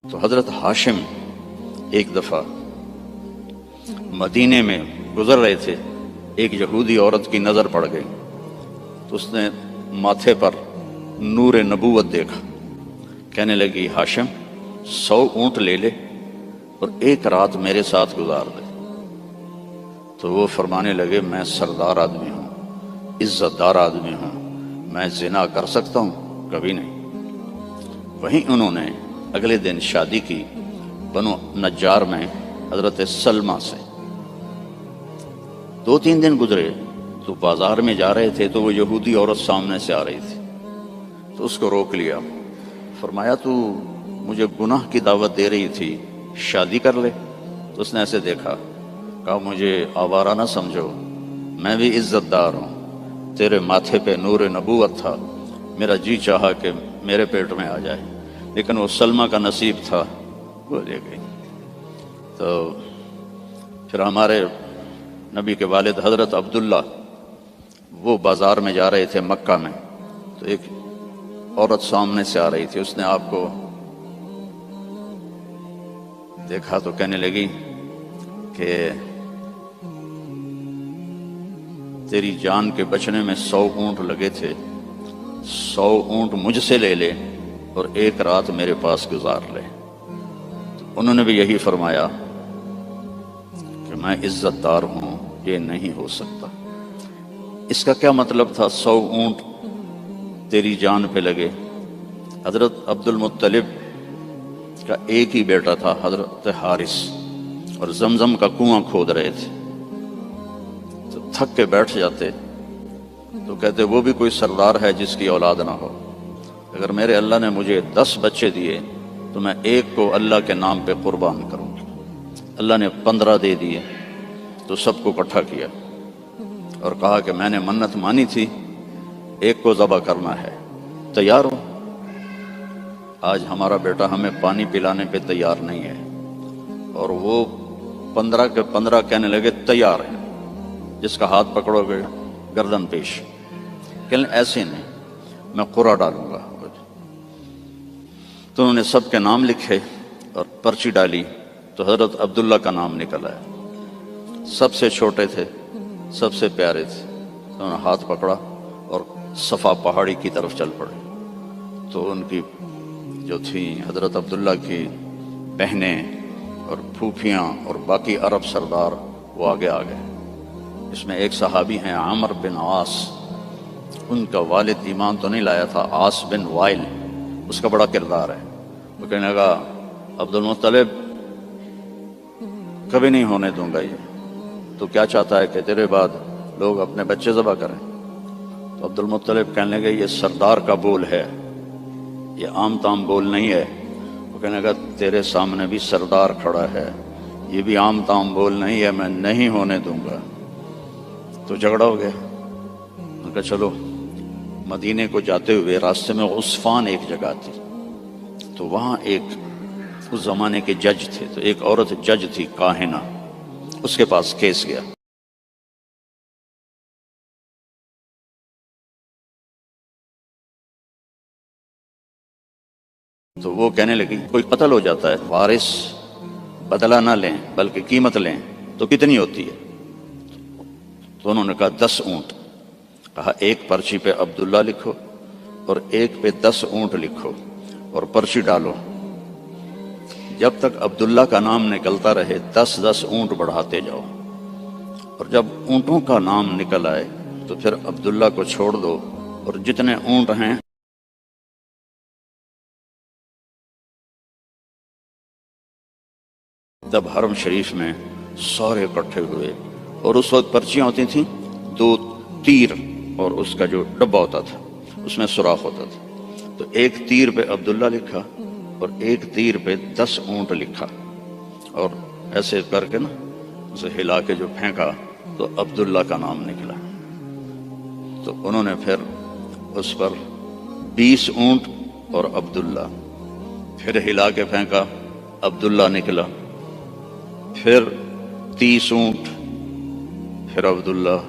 تو حضرت ہاشم ایک دفعہ مدینے میں گزر رہے تھے، ایک یہودی عورت کی نظر پڑ گئی تو اس نے ماتھے پر نور نبوت دیکھا، کہنے لگی ہاشم 100 اونٹ لے لے اور ایک رات میرے ساتھ گزار دے۔ تو وہ فرمانے لگے میں سردار آدمی ہوں، عزت دار آدمی ہوں، میں زنا کر سکتا ہوں؟ کبھی نہیں۔ وہیں انہوں نے اگلے دن شادی کی بنو نجار میں حضرت سلمہ سے۔ 2-3 دن گزرے تو بازار میں جا رہے تھے تو وہ یہودی عورت سامنے سے آ رہی تھی، تو اس کو روک لیا، فرمایا تو مجھے گناہ کی دعوت دے رہی تھی، شادی کر لے۔ تو اس نے ایسے دیکھا، کہا مجھے آوارہ نہ سمجھو، میں بھی عزت دار ہوں، تیرے ماتھے پہ نور نبوت تھا، میرا جی چاہا کہ میرے پیٹ میں آ جائے، لیکن وہ سلمہ کا نصیب تھا، وہ لے گئی۔ تو پھر ہمارے نبی کے والد حضرت عبداللہ وہ بازار میں جا رہے تھے مکہ میں، تو ایک عورت سامنے سے آ رہی تھی، اس نے آپ کو دیکھا تو کہنے لگی کہ تیری جان کے بچنے میں 100 اونٹ لگے تھے، 100 اونٹ مجھ سے لے لے اور ایک رات میرے پاس گزار لے۔ انہوں نے بھی یہی فرمایا کہ میں عزت دار ہوں، یہ نہیں ہو سکتا۔ اس کا کیا مطلب تھا 100 اونٹ تیری جان پہ لگے؟ حضرت عبد المطلب کا ایک ہی بیٹا تھا حضرت حارث، اور زمزم کا کنواں کھود رہے تھے، تو تھک کے بیٹھ جاتے تو کہتے وہ بھی کوئی سردار ہے جس کی اولاد نہ ہو، اگر میرے اللہ نے مجھے 10 بچے دیے تو میں ایک کو اللہ کے نام پہ قربان کروں گا۔ اللہ نے 15 دے دیے تو سب کو اکٹھا کیا اور کہا کہ میں نے منت مانی تھی، ایک کو ذبح کرنا ہے، تیار ہو؟ آج ہمارا بیٹا ہمیں پانی پلانے پہ تیار نہیں ہے، اور وہ 15 کے 15 کہنے لگے تیار ہیں، جس کا ہاتھ پکڑو گے گردن پیش، کہ ایسے نہیں، میں قرعہ ڈالوں گا۔ تو انہوں نے سب کے نام لکھے اور پرچی ڈالی، تو حضرت عبداللہ کا نام نکل آیا، سب سے چھوٹے تھے، سب سے پیارے تھے۔ انہوں نے ہاتھ پکڑا اور صفا پہاڑی کی طرف چل پڑے۔ تو ان کی جو تھیں حضرت عبداللہ کی بہنیں اور پھوپھیاں اور باقی عرب سردار وہ آگے آ گئے۔ اس میں ایک صحابی ہیں عامر بن عاص، ان کا والد ایمان تو نہیں لایا تھا، عاص بن وائل، اس کا بڑا کردار ہے۔ وہ کہنے لگا عبد المطلب کبھی نہیں ہونے دوں گا، یہ تو کیا چاہتا ہے کہ تیرے بعد لوگ اپنے بچے ذبح کریں؟ تو عبد المطلب کہنے لگے یہ سردار کا بول ہے، یہ عام تام بول نہیں ہے۔ وہ کہنے لگا تیرے سامنے بھی سردار کھڑا ہے، یہ بھی عام تام بول نہیں ہے، میں نہیں ہونے دوں گا۔ تو جھگڑا ہو گیا۔ ان کا چلو، مدینے کو جاتے ہوئے راستے میں عصفان ایک جگہ تھی، تو وہاں ایک اس زمانے کے جج تھے، تو ایک عورت جج تھی کاہنہ، اس کے پاس کیس گیا۔ تو وہ کہنے لگی کوئی قتل ہو جاتا ہے، وارث بدلہ نہ لیں بلکہ قیمت لیں تو کتنی ہوتی ہے؟ تو انہوں نے کہا 10 اونٹ۔ کہا ایک پرچی پہ عبداللہ لکھو اور ایک پہ 10 اونٹ لکھو اور پرچی ڈالو، جب تک عبداللہ کا نام نکلتا رہے 10 اونٹ بڑھاتے جاؤ، اور جب اونٹوں کا نام نکل آئے تو پھر عبداللہ کو چھوڑ دو، اور جتنے اونٹ ہیں جب حرم شریف میں سارے اکٹھے ہوئے، اور اس وقت پرچیاں ہوتی تھیں 2 تیر، اور اس کا جو ڈبہ ہوتا تھا اس میں سوراخ ہوتا تھا، تو ایک تیر پہ عبداللہ لکھا اور ایک تیر پہ 10 اونٹ لکھا، اور ایسے کر کے نا اسے ہلا کے جو پھینکا تو عبداللہ کا نام نکلا۔ تو انہوں نے پھر اس پر 20 اونٹ اور عبداللہ، پھر ہلا کے پھینکا، عبداللہ نکلا، پھر 30 اونٹ، پھر عبداللہ،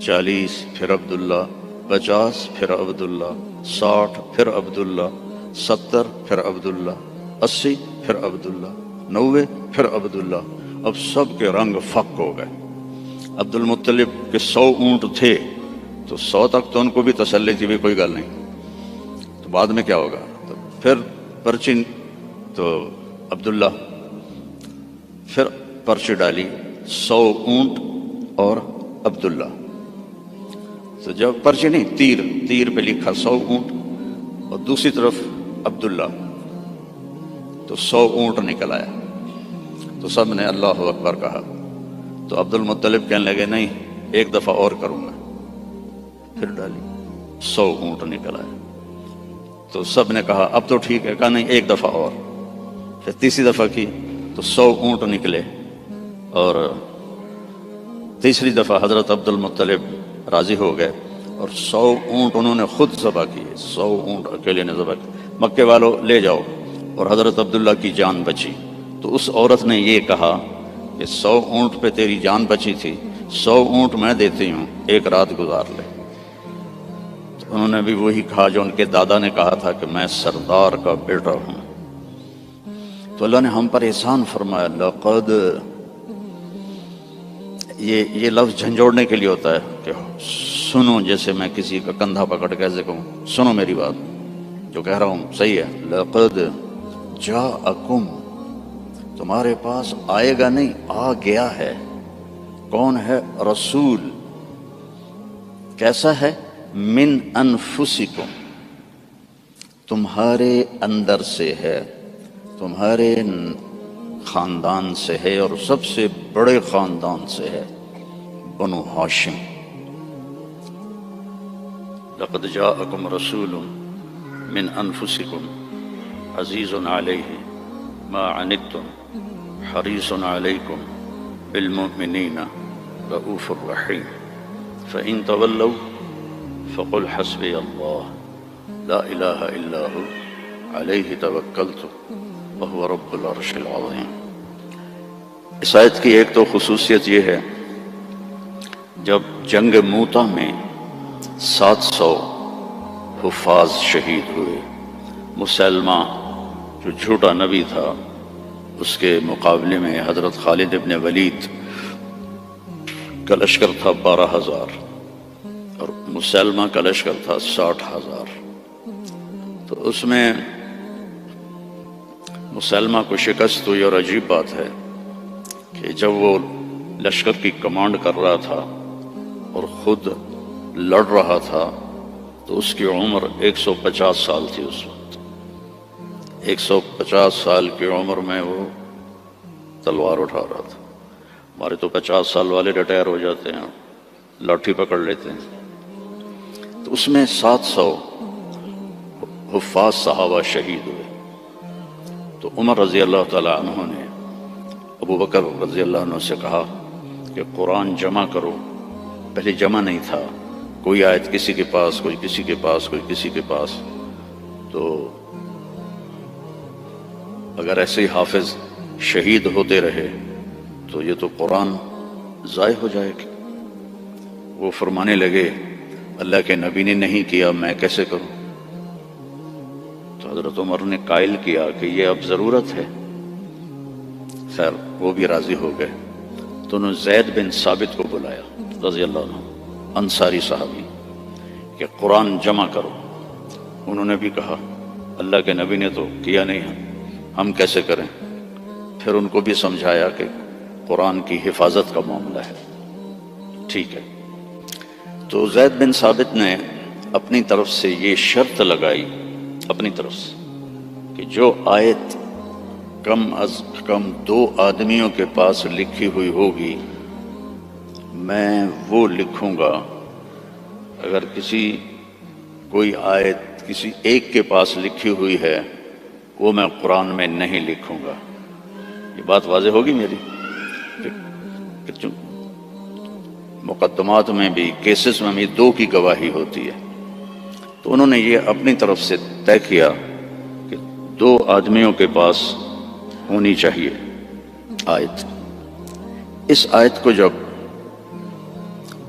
40، پھر عبداللہ، 50، پھر عبداللہ، 60، پھر عبداللہ، 70، پھر عبداللہ، 80، پھر عبداللہ، 90 پھر عبداللہ. اب سب کے رنگ فق ہو گئے. عبد المطلب کے 100 اونٹ تھے تو 100 تک تو ان کو بھی تسلی تھی بھی کوئی گل نہیں، تو بعد میں کیا ہوگا. تو پھر پرچی تو عبداللہ، پھر پرچی ڈالی 100 اونٹ اور عبداللہ. تو جب پرچی نہیں، تیر پہ لکھا 100 اونٹ اور دوسری طرف عبداللہ، تو 100 اونٹ نکل آیا. تو سب نے اللہ اکبر کہا. تو عبد المطلب کہنے لگے نہیں، ایک دفعہ اور کروں گا. پھر ڈالی 100 اونٹ نکل آیا. تو سب نے کہا اب تو ٹھیک ہے. کہا نہیں، ایک دفعہ اور. پھر تیسری دفعہ کی تو 100 اونٹ نکلے. اور تیسری دفعہ حضرت عبد المطلب راضی ہو گئے اور 100 اونٹ انہوں نے خود ذبح کیے. 100 اونٹ اکیلے نے ذبح کیے. مکے والوں لے جاؤ. اور حضرت عبداللہ کی جان بچی. تو اس عورت نے یہ کہا کہ 100 اونٹ پہ تیری جان بچی تھی، 100 اونٹ میں دیتی ہوں، ایک رات گزار لے. تو انہوں نے بھی وہی کہا جو ان کے دادا نے کہا تھا کہ میں سردار کا بیٹا ہوں. تو اللہ نے ہم پر احسان فرمایا. لقد، یہ لفظ جھنجھوڑنے کے لیے ہوتا ہے کہ سنو، جیسے میں کسی کا کندھا پکڑ کے ایسے کہوں سنو میری بات، جو کہہ رہا ہوں صحیح ہے. لقد جاءکم، تمہارے پاس آئے گا نہیں، آ گیا ہے. کون ہے؟ رسول. کیسا ہے؟ من انفسکم، تمہارے اندر سے ہے، تمہارے خاندان سے ہے، اور سب سے بڑے خاندان سے ہے، بنو ہاشم. لقد جاءکم رسول من انفسکم عزیز علیہ ما عنتم حریص علیکم بالمؤمنین رؤوف الرحیم فإن تولوا فقل حسبی اللہ لا الہ الا ہو علیہ توکلت وہو رب العرش العظیم. اس آیت کی ایک تو خصوصیت یہ ہے، جب جنگ موتا میں 700 حفاظ شہید ہوئے، مسلمہ جو جھوٹا نبی تھا اس کے مقابلے میں حضرت خالد ابن ولید کا لشکر تھا 12,000 اور مسلمہ کا لشکر تھا 60,000. تو اس میں مسلمہ کو شکست ہوئی. اور عجیب بات ہے کہ جب وہ لشکر کی کمانڈ کر رہا تھا اور خود لڑ رہا تھا تو اس کی عمر 150 سال تھی. اس وقت 150 سال کی عمر میں وہ تلوار اٹھا رہا تھا. ہمارے تو 50 سال والے ریٹائر ہو جاتے ہیں، لاٹھی پکڑ لیتے ہیں. تو اس میں 700 حفاظ صحابہ شہید ہوئے. تو عمر رضی اللہ تعالیٰ عنہ نے ابو بکر رضی اللہ عنہ سے کہا کہ قرآن جمع کرو. پہلے جمع نہیں تھا، کوئی آیت کسی کے پاس، کوئی کسی کے پاس، کوئی کسی کے پاس. تو اگر ایسے ہی حافظ شہید ہوتے رہے تو یہ تو قرآن ضائع ہو جائے گی. وہ فرمانے لگے اللہ کے نبی نے نہیں کیا، میں کیسے کروں؟ تو حضرت عمر نے قائل کیا کہ یہ اب ضرورت ہے. خیر وہ بھی راضی ہو گئے. تو انہوں نے زید بن ثابت کو بلایا رضی اللہ عنہ، انصاری صحابی، کہ قرآن جمع کرو. انہوں نے بھی کہا اللہ کے نبی نے تو کیا نہیں ہے، ہم کیسے کریں؟ پھر ان کو بھی سمجھایا کہ قرآن کی حفاظت کا معاملہ ہے. ٹھیک ہے. تو زید بن ثابت نے اپنی طرف سے یہ شرط لگائی اپنی طرف سے کہ جو آیت کم از کم 2 آدمیوں کے پاس لکھی ہوئی ہوگی میں وہ لکھوں گا. اگر کوئی آیت کسی ایک کے پاس لکھی ہوئی ہے وہ میں قرآن میں نہیں لکھوں گا. یہ بات واضح ہوگی میری کہ مقدمات میں بھی، کیسز میں بھی 2 کی گواہی ہوتی ہے. تو انہوں نے یہ اپنی طرف سے طے کیا کہ 2 آدمیوں کے پاس ہونی چاہیے آیت. اس آیت کو جب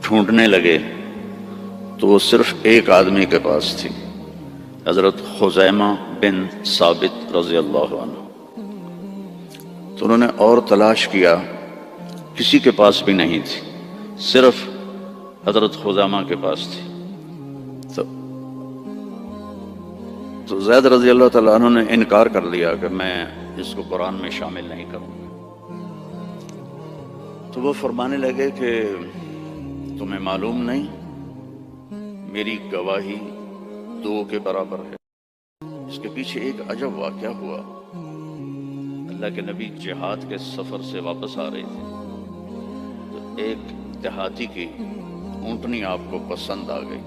ڈھونڈنے لگے تو وہ صرف ایک آدمی کے پاس تھی، حضرت خزیمہ بن ثابت رضی اللہ عنہ. تو انہوں نے اور تلاش کیا، کسی کے پاس بھی نہیں تھی، صرف حضرت خزامہ کے پاس تھی۔ تو زید رضی اللہ تعالیٰ عنہ نے انکار کر لیا کہ میں اس کو قرآن میں شامل نہیں کروں گا۔ تو وہ فرمانے لگے کہ تمہیں معلوم نہیں میری گواہی 2 کے برابر ہے۔ اس کے پیچھے ایک عجب واقعہ ہوا۔ اللہ کے نبی جہاد کے سفر سے واپس آ رہے تھے، تو ایک دیہاتی کی اونٹنی آپ کو پسند آ گئی۔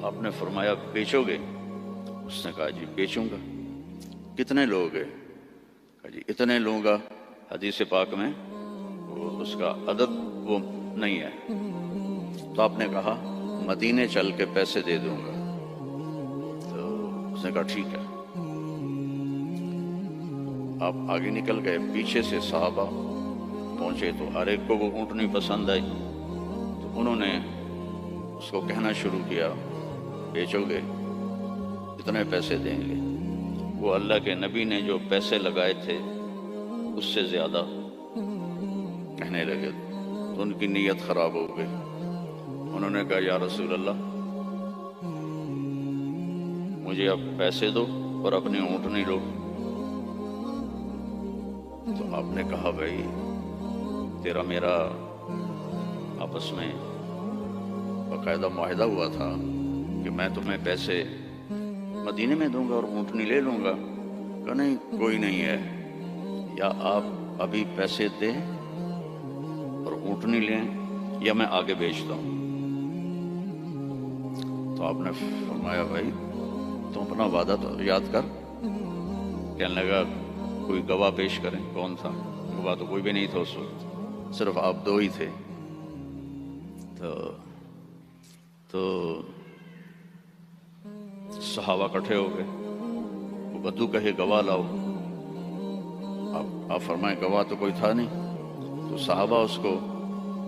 آپ نے فرمایا بیچو گے؟ اس نے کہا جی بیچوں گا۔ کتنے لوگ ہیں؟ کہا جی اتنے لوں گا۔ حدیث پاک میں اس کا عدد وہ نہیں ہے۔ تو آپ نے کہا مدینے چل کے پیسے دے دوں گا۔ تو اس نے کہا ٹھیک ہے۔ آپ آگے نکل گئے، پیچھے سے صحابہ پہنچے تو ہر ایک کو وہ اونٹنی پسند آئی۔ تو انہوں نے اس کو کہنا شروع کیا بیچو گے؟ اتنے پیسے دیں گے۔ وہ اللہ کے نبی نے جو پیسے لگائے تھے اس سے زیادہ کہنے لگے، تو ان کی نیت خراب ہو گئی۔ انہوں نے کہا یا رسول اللہ مجھے اب پیسے دو اور اپنی اونٹنی لو۔ تو آپ نے کہا بھائی تیرا میرا آپس میں باقاعدہ معاہدہ ہوا تھا کہ میں تمہیں پیسے مدینے میں دوں گا اور اونٹنی لے لوں گا۔ کہ نہیں کوئی نہیں ہے، یا آپ ابھی پیسے دیں اور اونٹنی لیں یا میں آگے بیچتا ہوں۔ تو آپ نے فرمایا بھائی تم اپنا وعدہ تو یاد کر۔ کہنے لگا کوئی گواہ پیش کریں۔ کون تھا گواہ؟ تو کوئی بھی نہیں تھا اس وقت، صرف آپ 2 ہی تھے۔ تو صحابہ اکٹھے ہو گئے، وہ بدو کہے گواہ لاؤ۔ آپ فرمائیں گواہ تو کوئی تھا نہیں۔ تو صحابہ اس کو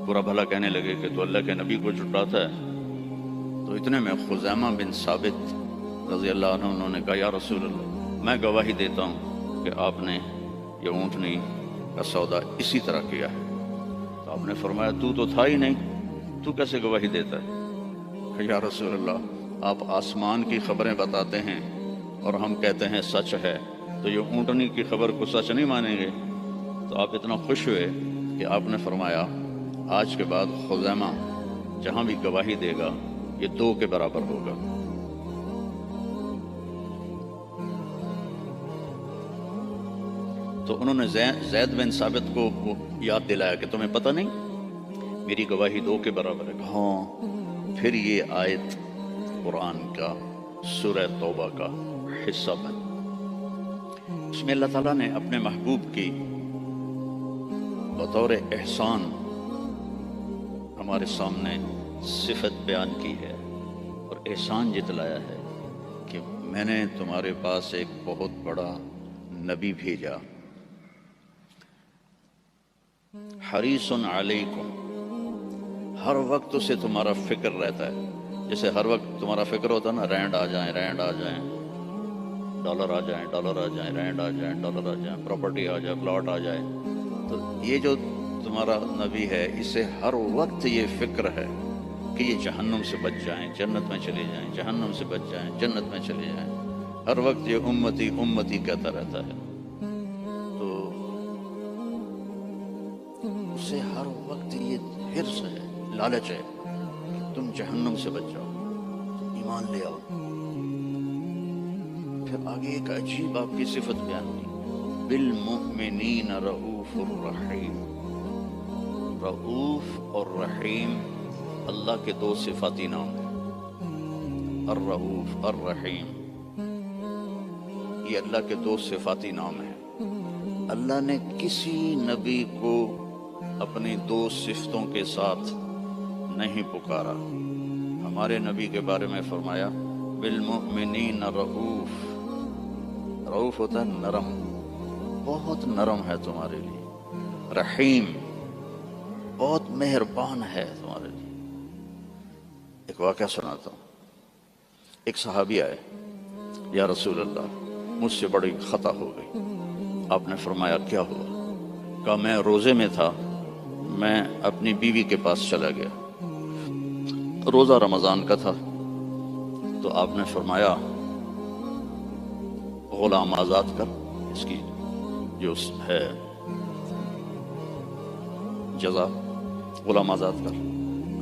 برا بھلا کہنے لگے کہ تو اللہ کے نبی کو جھٹلاتا ہے۔ تو اتنے میں خزیمہ بن ثابت رضی اللہ عنہ انہوں نے کہا یا رسول اللہ میں گواہی دیتا ہوں کہ آپ نے یہ اونٹنی کا سودا اسی طرح کیا ہے۔ تو آپ نے فرمایا تو تھا ہی نہیں، تو کیسے گواہی دیتا ہے؟ کہ یا رسول اللہ آپ آسمان کی خبریں بتاتے ہیں اور ہم کہتے ہیں سچ ہے، تو یہ اونٹنی کی خبر کو سچ نہیں مانیں گے؟ تو آپ اتنا خوش ہوئے کہ آپ نے فرمایا آج کے بعد خزیمہ جہاں بھی گواہی دے گا یہ 2 کے برابر ہوگا۔ تو انہوں نے زید بن ثابت کو وہ یاد دلایا کہ تمہیں پتہ نہیں میری گواہی 2 کے برابر ہے۔ ہاں۔ پھر یہ آیت قرآن کا سورہ توبہ کا حصہ بن، اس میں اللہ تعالیٰ نے اپنے محبوب کی بطور احسان ہمارے سامنے صفت بیان کی ہے اور احسان جتلایا ہے کہ میں نے تمہارے پاس ایک بہت بڑا نبی بھیجا، حریص علیکم، ہر وقت اسے تمہارا فکر رہتا ہے۔ جیسے ہر وقت تمہارا فکر ہوتا ہے نا، رینڈ آ جائیں، ڈالر آ جائیں، رینڈ آ جائیں، ڈالر آ جائیں، پراپرٹی آ جائے، پلاٹ آ جائے۔ تو یہ جو تمہارا نبی ہے اسے ہر وقت یہ فکر ہے کہ یہ جہنم سے بچ جائیں، جنت میں چلے جائیں، جہنم سے بچ جائیں، جنت میں چلے جائیں۔ ہر وقت یہ امتی امتی کہتا رہتا ہے۔ تو اسے ہر وقت یہ حرص ہے، لالچ ہے کہ تم جہنم سے بچ جاؤ، تم ایمان لے آؤ۔ پھر آگے ایک عجیب آپ کی صفت بیان کی، بالمؤمنین رؤوف الرحیم۔ رؤوف اور رحیم اللہ کے 2 صفاتی نام ہیں، الرؤوف الرحیم، یہ اللہ کے 2 صفاتی نام ہیں۔ اللہ نے کسی نبی کو اپنی 2 صفتوں کے ساتھ نہیں پکارا۔ ہمارے نبی کے بارے میں فرمایا بالمؤمنین رؤوف۔ رؤوف ہوتا ہے نرم، بہت نرم ہے تمہارے لیے۔ رحیم، بہت مہربان ہے تمہارے لیے۔ ایک واقعہ سناتا ہوں۔ ایک صحابی آئے، یا رسول اللہ مجھ سے بڑی خطا ہو گئی، آپ نے فرمایا کیا ہوا؟ کہا میں روزے میں تھا، میں اپنی بیوی کے پاس چلا گیا، روزہ رمضان کا تھا، تو آپ نے فرمایا غلام آزاد کر، اس کی جو ہے جزا غلام آزاد کر۔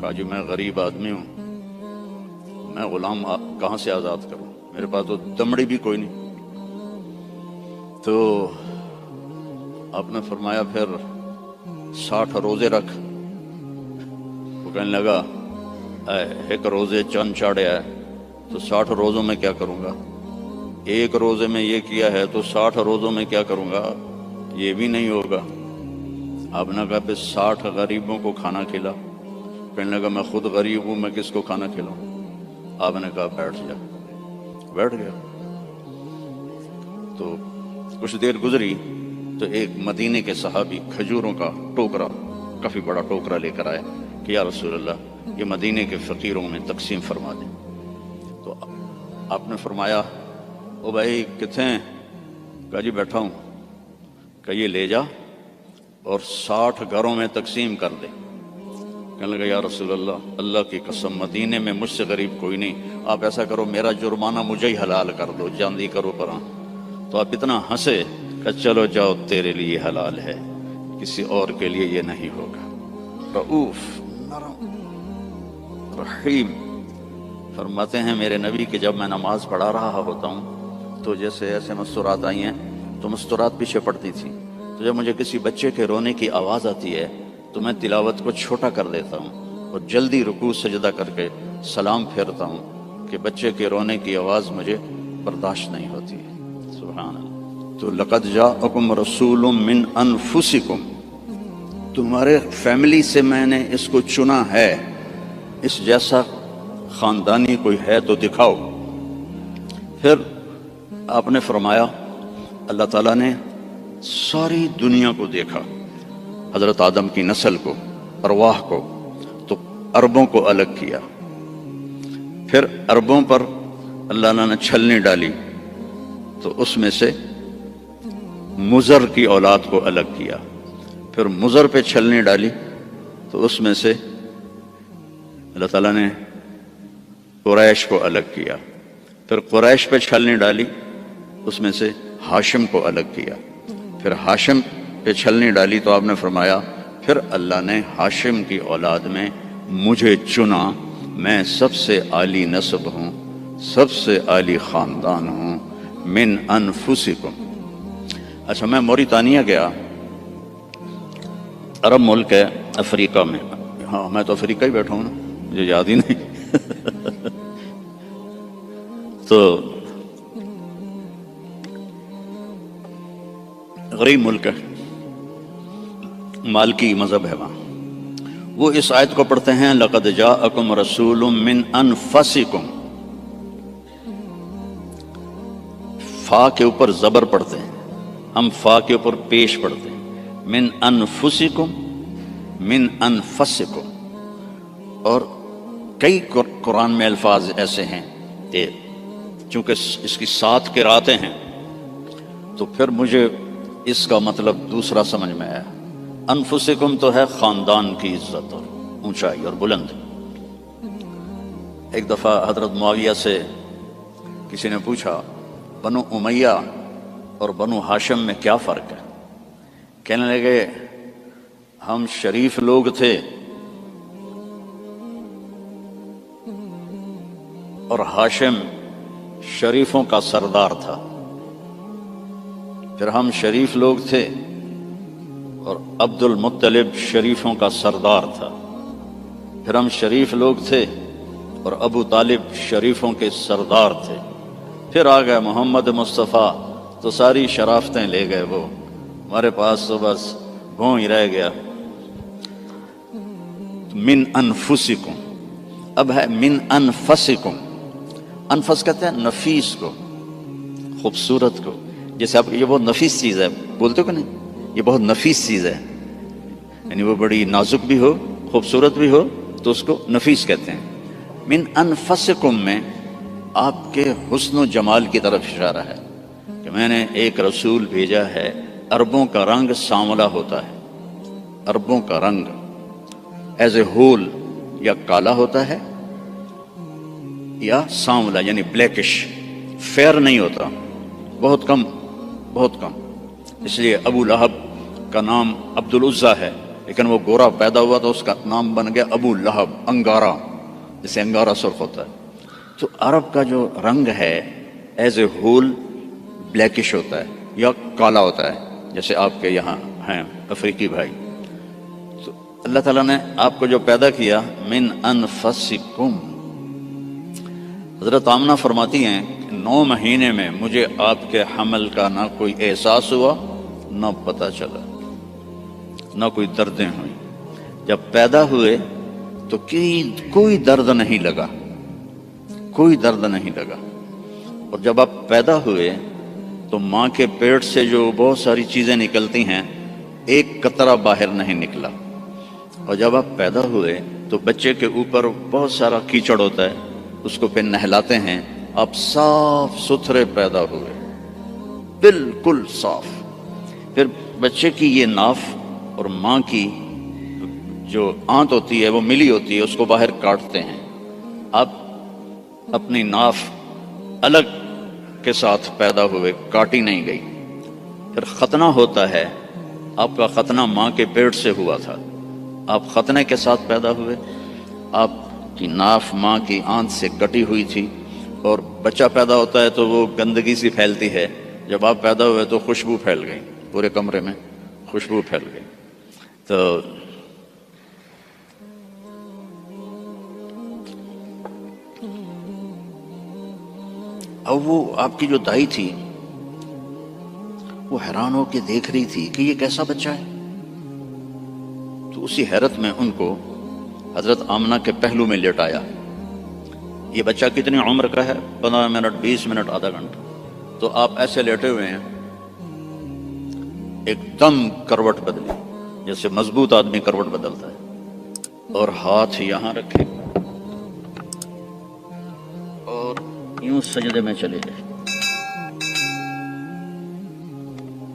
کہا جی میں غریب آدمی ہوں، میں غلام کہاں سے آزاد کروں، میرے پاس تو دمڑی بھی کوئی نہیں۔ تو آپ نے فرمایا پھر 60 روزے رکھ۔ وہ کہنے لگا ایک روزے چند چاڑے ہے تو 60 روزوں میں کیا کروں گا، ایک روزے میں یہ کیا ہے تو 60 روزوں میں کیا کروں گا، یہ بھی نہیں ہوگا۔ آپ نے کہا پھر 60 غریبوں کو کھانا کھلا۔ کہنے لگا میں خود غریب ہوں، میں کس کو کھانا کھلاؤں؟ آپ نے کہا بیٹھ جا۔ بیٹھ گیا۔ تو کچھ دیر گزری تو ایک مدینے کے صحابی کھجوروں کا ٹوکرا، کافی بڑا ٹوکرا لے کر آئے کہ یا رسول اللہ یہ مدینے کے فقیروں میں تقسیم فرما دیں۔ تو آپ نے فرمایا او بھائی کتنے ہیں؟ کہا جی بیٹھا ہوں۔ کہ یہ لے جا اور 60 گھروں میں تقسیم کر دے۔ کہنے لگا یا رسول اللہ اللہ کی قسم مدینے میں مجھ سے غریب کوئی نہیں، آپ ایسا کرو میرا جرمانہ مجھے ہی حلال کر دو، جاندی کرو پرا۔ تو آپ اتنا ہنسے کہ چلو جاؤ تیرے لیے حلال ہے، کسی اور کے لیے یہ نہیں ہوگا۔ رؤوف نرم رحیم فرماتے ہیں میرے نبی کہ جب میں نماز پڑھا رہا ہوتا ہوں تو جیسے ایسے مستورات آئی ہیں تو مستورات پیچھے پڑتی تھی، تو جب مجھے کسی بچے کے رونے کی آواز آتی ہے تو میں تلاوت کو چھوٹا کر دیتا ہوں اور جلدی رکوع سجدہ کر کے سلام پھیرتا ہوں کہ بچے کے رونے کی آواز مجھے برداشت نہیں ہوتی ہے۔ سبحان اللہ۔ تو لقد جاءکم رسول من انفسکم، تمہارے فیملی سے میں نے اس کو چنا ہے، اس جیسا خاندانی کوئی ہے تو دکھاؤ۔ پھر آپ نے فرمایا اللہ تعالیٰ نے ساری دنیا کو دیکھا، حضرت آدم کی نسل کو، ارواح کو، تو عربوں کو الگ کیا۔ پھر عربوں پر اللہ نے چھلنی ڈالی تو اس میں سے مضر کی اولاد کو الگ کیا۔ پھر مضر پہ چھلنی ڈالی تو اس میں سے اللہ تعالیٰ نے قریش کو الگ کیا۔ پھر قریش پہ چھلنی ڈالی اس میں سے ہاشم کو الگ کیا۔ پھر ہاشم پہ چھلنی ڈالی تو آپ نے فرمایا پھر اللہ نے ہاشم کی اولاد میں مجھے چنا، میں سب سے عالی نسب ہوں، سب سے عالی خاندان ہوں، من انفسکم۔ اچھا میں موریتانیہ گیا، عرب ملک ہے افریقہ میں، ہاں میں تو افریقہ ہی بیٹھا ہوں نا، مجھے یاد ہی نہیں تو غریب ملک ہے، مالکی مذہب ہے وہاں۔ وہ اس آیت کو پڑھتے ہیں لقد جاءکم رسول من انفسکم، فا کے اوپر زبر پڑھتے ہیں، ہم فا کے اوپر پیش پڑھتے ہیں، من انفسکم، من انفسکم۔ اور کئی قرآن میں الفاظ ایسے ہیں کہ چونکہ اس کی 7 قراتیں ہیں تو پھر مجھے اس کا مطلب دوسرا سمجھ میں آیا۔ انفسکم تو ہے خاندان کی عزت اور اونچائی اور بلند۔ ایک دفعہ حضرت معاویہ سے کسی نے پوچھا بنو امیہ اور بنو ہاشم میں کیا فرق ہے؟ کہنے لگے ہم شریف لوگ تھے اور ہاشم شریفوں کا سردار تھا۔ پھر ہم شریف لوگ تھے اور عبد المطلب شریفوں کا سردار تھا۔ پھر ہم شریف لوگ تھے اور ابو طالب شریفوں کے سردار تھے۔ پھر آ گئے محمد مصطفیٰ تو ساری شرافتیں لے گئے وہ، ہمارے پاس تو بس گھوں ہی رہ گیا۔ من انفسکم، اب ہے من انفسکم۔ انفس کہتے ہیں نفیس کو، خوبصورت کو، جیسے آپ یہ بہت نفیس چیز ہے، بولتے ہو کہ نہیں یہ بہت نفیس چیز ہے، یعنی وہ بڑی نازک بھی ہو خوبصورت بھی ہو تو اس کو نفیس کہتے ہیں۔ من انفسکم میں آپ کے حسن و جمال کی طرف اشارہ ہے کہ میں نے ایک رسول بھیجا ہے عربوں کا رنگ سانولا ہوتا ہے، عربوں کا رنگ ایز اے ہول یا کالا ہوتا ہے یا سانولا یعنی بلیکش، فیئر نہیں ہوتا، بہت کم، بہت کم۔ اس لیے ابو لہب کا نام عبد العزیٰ ہے، لیکن وہ گورا پیدا ہوا تو اس کا نام بن گیا ابو لہب، انگارا، جسے انگارا سرخ ہوتا ہے۔ تو عرب کا جو رنگ ہے ایز اے ہول بلیکش ہوتا ہے یا کالا ہوتا ہے، جیسے آپ کے یہاں ہیں افریقی بھائی۔ تو اللہ تعالیٰ نے آپ کو جو پیدا کیا، من انفسکم، حضرت آمنہ فرماتی ہیں کہ 9 مہینے میں مجھے آپ کے حمل کا نہ کوئی احساس ہوا، نہ پتہ چلا، نہ کوئی دردیں ہوئیں۔ جب پیدا ہوئے تو کوئی درد نہیں لگا، کوئی درد نہیں لگا۔ اور جب آپ پیدا ہوئے تو ماں کے پیٹ سے جو بہت ساری چیزیں نکلتی ہیں، ایک قطرہ باہر نہیں نکلا۔ اور جب آپ پیدا ہوئے تو بچے کے اوپر بہت سارا کیچڑ ہوتا ہے، اس کو پھر نہلاتے ہیں، آپ صاف ستھرے پیدا ہوئے، بالکل صاف۔ پھر بچے کی یہ ناف اور ماں کی جو آنت ہوتی ہے وہ ملی ہوتی ہے، اس کو باہر کاٹتے ہیں۔ آپ اپنی ناف الگ کے ساتھ پیدا ہوئے، کاٹی نہیں گئی۔ پھر ختنہ ہوتا ہے، آپ کا ختنہ ماں کے پیٹ سے ہوا تھا، آپ ختنے کے ساتھ پیدا ہوئے، آپ کی ناف ماں کی آنت سے کٹی ہوئی تھی۔ اور بچہ پیدا ہوتا ہے تو وہ گندگی سی پھیلتی ہے، جب آپ پیدا ہوئے تو خوشبو پھیل گئی، پورے کمرے میں خوشبو پھیل گئی۔ تو اب وہ آپ کی جو دائی تھی وہ حیران ہو کے دیکھ رہی تھی کہ یہ کیسا بچہ ہے۔ تو اسی حیرت میں ان کو حضرت آمنہ کے پہلو میں لٹایا۔ یہ بچہ کتنی عمر کا ہے؟ 15 منٹ، 20 منٹ، آدھا گھنٹہ۔ تو آپ ایسے لیٹے ہوئے ہیں، ایک دم کروٹ بدلی، جیسے مضبوط آدمی کروٹ بدلتا ہے، اور ہاتھ یہاں رکھے اور یوں سجدے میں چلے گئے،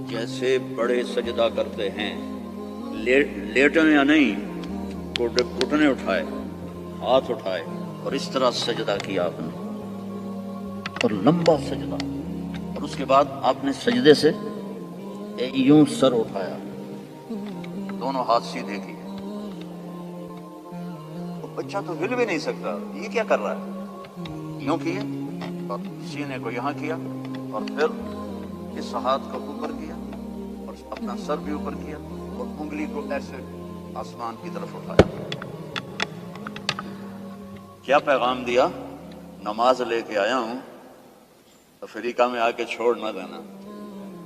جیسے بڑے سجدہ کرتے ہیں، لیٹے یا نہیں، گھٹنے اٹھائے، ہاتھ اٹھائے اور اس طرح سجدہ کیا آپ نے، اور لمبا سجدہ۔ اور اس کے بعد آپ نے سجدے سے یوں سر اٹھایا، دونوں ہاتھ سیدھے کیے۔ بچہ تو ہل بھی نہیں سکتا، یہ کیا کر رہا ہے؟ یوں کیے اور سینے کو یہاں کیا، اور پھر اس ہاتھ کو اوپر کیا اور اپنا سر بھی اوپر کیا، اور انگلی کو ایسے آسمان کی طرف اٹھایا۔ کیا پیغام دیا؟ نماز لے کے آیا ہوں، افریقہ میں آ کے چھوڑ نہ دینا،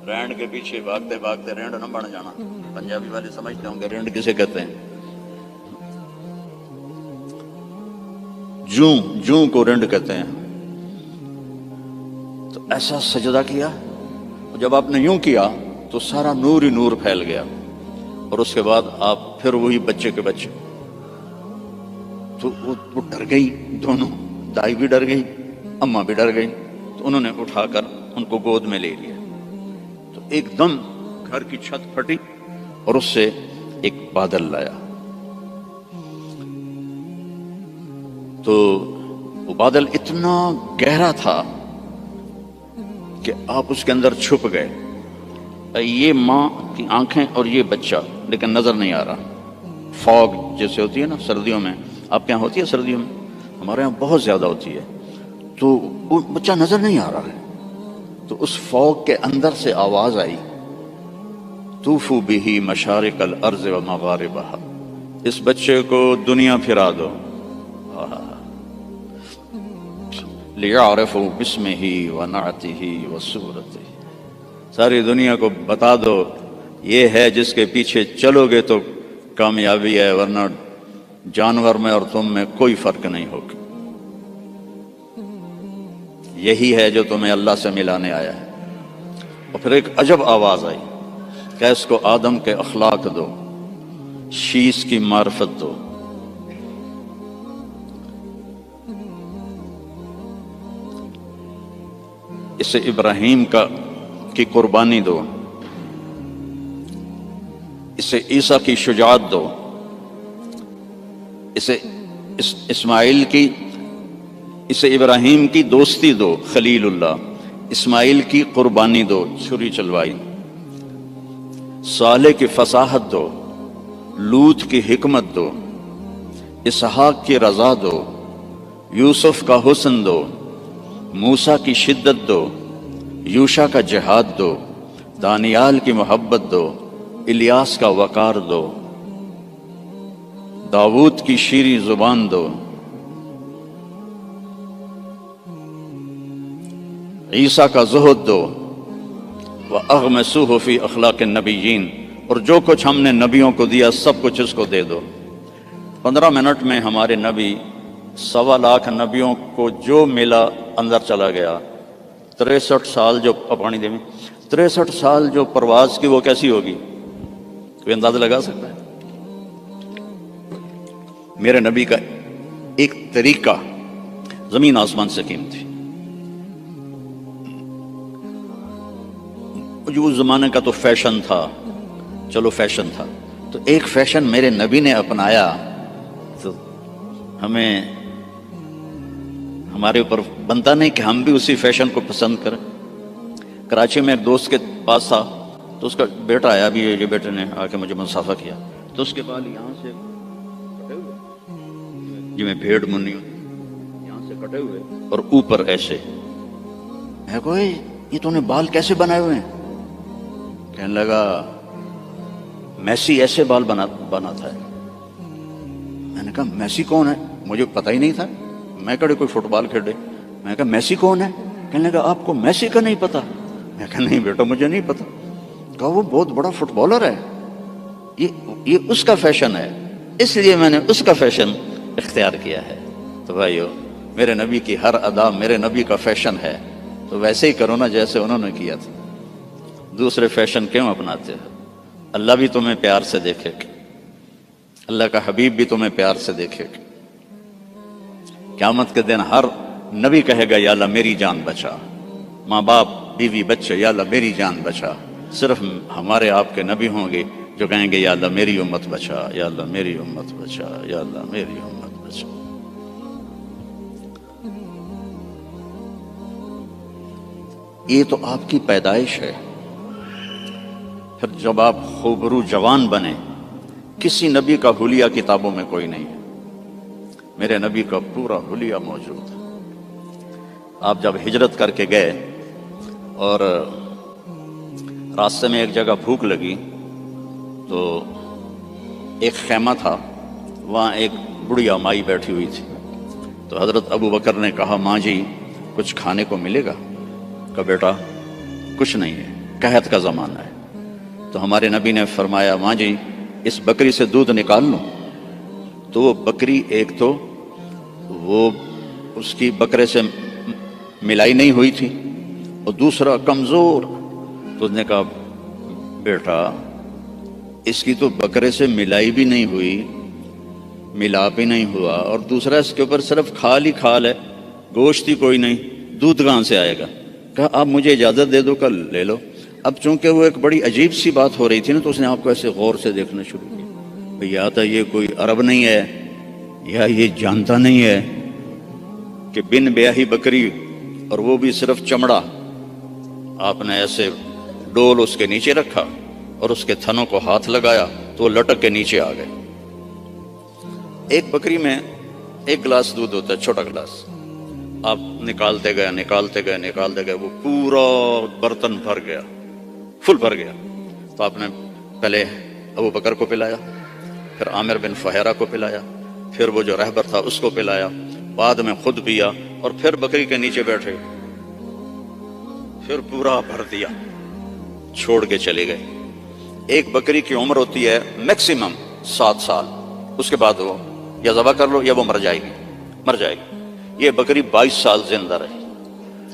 رینڈ کے پیچھے بھاگتے بھاگتے رینڈ نہ بن جانا۔ پنجابی والے سمجھتے ہوں گے رینڈ کسے کہتے ہیں، جوں کو رینڈ کہتے ہیں۔ تو ایسا سجدہ کیا، اور جب آپ نے یوں کیا تو سارا نور ہی نور پھیل گیا، اور اس کے بعد آپ پھر وہی بچے کے بچے۔ تو وہ ڈر گئی، دونوں، دائی بھی ڈر گئی، اماں بھی ڈر گئی۔ تو انہوں نے اٹھا کر ان کو گود میں لے لیا۔ تو ایک دم گھر کی چھت پھٹی اور اس سے ایک بادل لایا۔ تو وہ بادل اتنا گہرا تھا کہ آپ اس کے اندر چھپ گئے، یہ ماں کی آنکھیں اور یہ بچہ، لیکن نظر نہیں آ رہا۔ فوگ جیسے ہوتی ہے نا سردیوں میں، آپ کے یہاں ہوتی ہے سردیوں میں، ہمارے یہاں بہت زیادہ ہوتی ہے، تو وہ بچہ نظر نہیں آ رہا ہے۔ تو اس فوگ کے اندر سے آواز آئی، طوفوا بہ مشارق الارض و مغاربہا، اس بچے کو دنیا پھرا دو، لیعرفوا باسمہ ونعتہ وصورتہ، ساری دنیا کو بتا دو یہ ہے جس کے پیچھے چلو گے تو کامیابی ہے، ورنہ جانور میں اور تم میں کوئی فرق نہیں ہوگا، یہی ہے جو تمہیں اللہ سے ملانے آیا ہے۔ اور پھر ایک عجب آواز آئی کہ اس کو آدم کے اخلاق دو، شیش کی معرفت دو، اسے ابراہیم کی قربانی دو، اسے عیسیٰ کی شجاعت دو، اسے اسماعیل کی، اسے ابراہیم کی دوستی دو، خلیل اللہ، اسماعیل کی قربانی دو، چھری چلوائی، صالح کی فصاحت دو، لوط کی حکمت دو، اسحاق کی رضا دو، یوسف کا حسن دو، موسیٰ کی شدت دو، یوشع کا جہاد دو، دانیال کی محبت دو، الیاس کا وقار دو، داؤد کی شیریں زبان دو، عیسیٰ کا زہد دو، وَأَغْمِسُوهُ فِي أَخْلَاقِ النَّبِيِّينَ، اور جو کچھ ہم نے نبیوں کو دیا سب کچھ اس کو دے دو۔ 15 منٹ میں ہمارے نبی 1.25 لاکھ نبیوں کو جو ملا اندر چلا گیا۔ 63 سال جو پانی دے میں 63 سال جو پرواز کی وہ کیسی ہوگی؟ کوئی اندازہ لگا سکتا ہے؟ میرے نبی کا ایک طریقہ زمین آسمان سے قیمتی، جو اس زمانے کا تو فیشن تھا، چلو فیشن تھا، تو ایک فیشن میرے نبی نے اپنایا تو ہمیں ہمارے اوپر بنتا نہیں کہ ہم بھی اسی فیشن کو پسند کریں۔ کراچی میں ایک دوست کے پاس تھا تو اس کا بیٹا آیا، بھی یہ بیٹے نے آ کے مجھے مصافحہ کیا، تو اس کے بال یہاں سے کٹے ہوئے، جی میں بھیڑ منی ہوتی یہاں سے کٹے ہوئے اور اوپر ایسے۔ میں کہا یہ تو نے بال کیسے بنائے ہوئے ہیں؟ کہنے لگا میسی ایسے بال بناتا ہے۔ میں نے کہا میسی کون ہے؟ مجھے پتہ ہی نہیں تھا، میں کہا کوئی فٹ بال کھیلے۔ میں نے کہا میسی کون ہے؟ کہنے لگا آپ کو میسی کا نہیں پتا؟ میں کہا نہیں بیٹا مجھے نہیں پتا۔ کہا وہ بہت بڑا فٹ بالر ہے، یہ اس کا فیشن ہے، اس لیے میں نے اس کا فیشن اختیار کیا ہے۔ تو بھائیو میرے نبی کی ہر ادا میرے نبی کا فیشن ہے، تو ویسے ہی کرو نا جیسے انہوں نے کیا تھا۔ دوسرے فیشن کیوں اپناتے ہو؟ اللہ بھی تمہیں پیار سے دیکھے گا، اللہ کا حبیب بھی تمہیں پیار سے دیکھے گا۔ قیامت کے دن ہر نبی کہے گا یا اللہ میری جان بچا، ماں باپ بیوی بچے یا اللہ میری جان بچا۔ صرف ہمارے آپ کے نبی ہوں گے جو کہیں گے یا اللہ میری امت بچا، یا اللہ میری امت بچا، یا اللہ میری امت بچا۔ یہ تو آپ کی پیدائش ہے، پھر جب آپ خوبرو جوان بنے، کسی نبی کا حلیہ کتابوں میں کوئی نہیں ہے، میرے نبی کا پورا حلیہ موجود ہے۔ آپ جب ہجرت کر کے گئے اور راستے میں ایک جگہ بھوک لگی تو ایک خیمہ تھا، وہاں ایک بڑھیا مائی بیٹھی ہوئی تھی، تو حضرت ابو بکر نے کہا ماں جی کچھ کھانے کو ملے گا؟ کہا بیٹا کچھ نہیں ہے، قحط کا زمانہ ہے۔ تو ہمارے نبی نے فرمایا ماں جی اس بکری سے دودھ نکال لو۔ تو وہ بکری ایک تو وہ اس کی بکرے سے ملائی نہیں ہوئی تھی اور دوسرا کمزور، تو اس نے کہا بیٹا اس کی تو بکرے سے ملائی بھی نہیں ہوئی، ملاپ ہی نہیں ہوا، اور دوسرا اس کے اوپر صرف کھال ہی کھال ہے، گوشت ہی کوئی نہیں، دودھ کہاں سے آئے گا؟ کہا آپ مجھے اجازت دے دو کل لے لو۔ اب چونکہ وہ ایک بڑی عجیب سی بات ہو رہی تھی نا، تو اس نے آپ کو ایسے غور سے دیکھنا شروع کیا، یا تو یہ کوئی عرب نہیں ہے یا یہ جانتا نہیں ہے کہ بن بیاہی بکری اور وہ بھی صرف چمڑا، آپ نے ایسے ڈول اس کے نیچے رکھا اور اس کے تھنوں کو ہاتھ لگایا تو وہ لٹک کے نیچے آ گئے۔ ایک بکری میں 1 گلاس دودھ ہوتا ہے، چھوٹا گلاس، آپ نکالتے گئے وہ پورا برتن بھر گیا، فل بھر گیا۔ تو آپ نے پہلے ابو بکر کو پلایا، پھر عامر بن فہیرہ کو پلایا، پھر وہ جو رہبر تھا اس کو پلایا، بعد میں خود پیا، اور پھر بکری کے نیچے بیٹھے، پھر پورا بھر دیا، چھوڑ کے چلے گئے۔ ایک بکری کی عمر ہوتی ہے میکسیمم 7 سال، اس کے بعد وہ یا ذبح کر لو یا وہ مر جائے گی۔ یہ بکری 22 سال زندہ رہی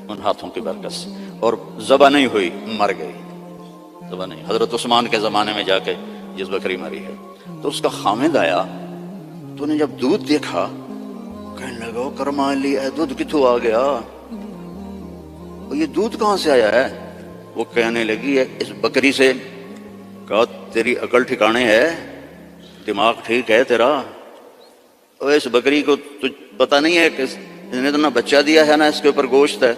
ان ہاتھوں کی برکت سے، اور ذبح نہیں ہوئی، مر گئی، ذبح نہیں۔ حضرت عثمان کے زمانے میں جا کے جس بکری مری ہے، تو اس کا خامد آیا، تو نے جب دودھ دیکھا کہنے لگا کرمان لی ہے، دودھ کتوں آ گیا، یہ دودھ کہاں سے آیا ہے؟ وہ کہنے لگی ہے اس بکری سے کہا تیری عقل ٹھکانے ہے، دماغ ٹھیک ہے تیرا؟ اور اس بکری کو تجھ پتہ نہیں ہے کہ اس نے تو نہ بچہ دیا ہے نہ اس کے اوپر گوشت ہے،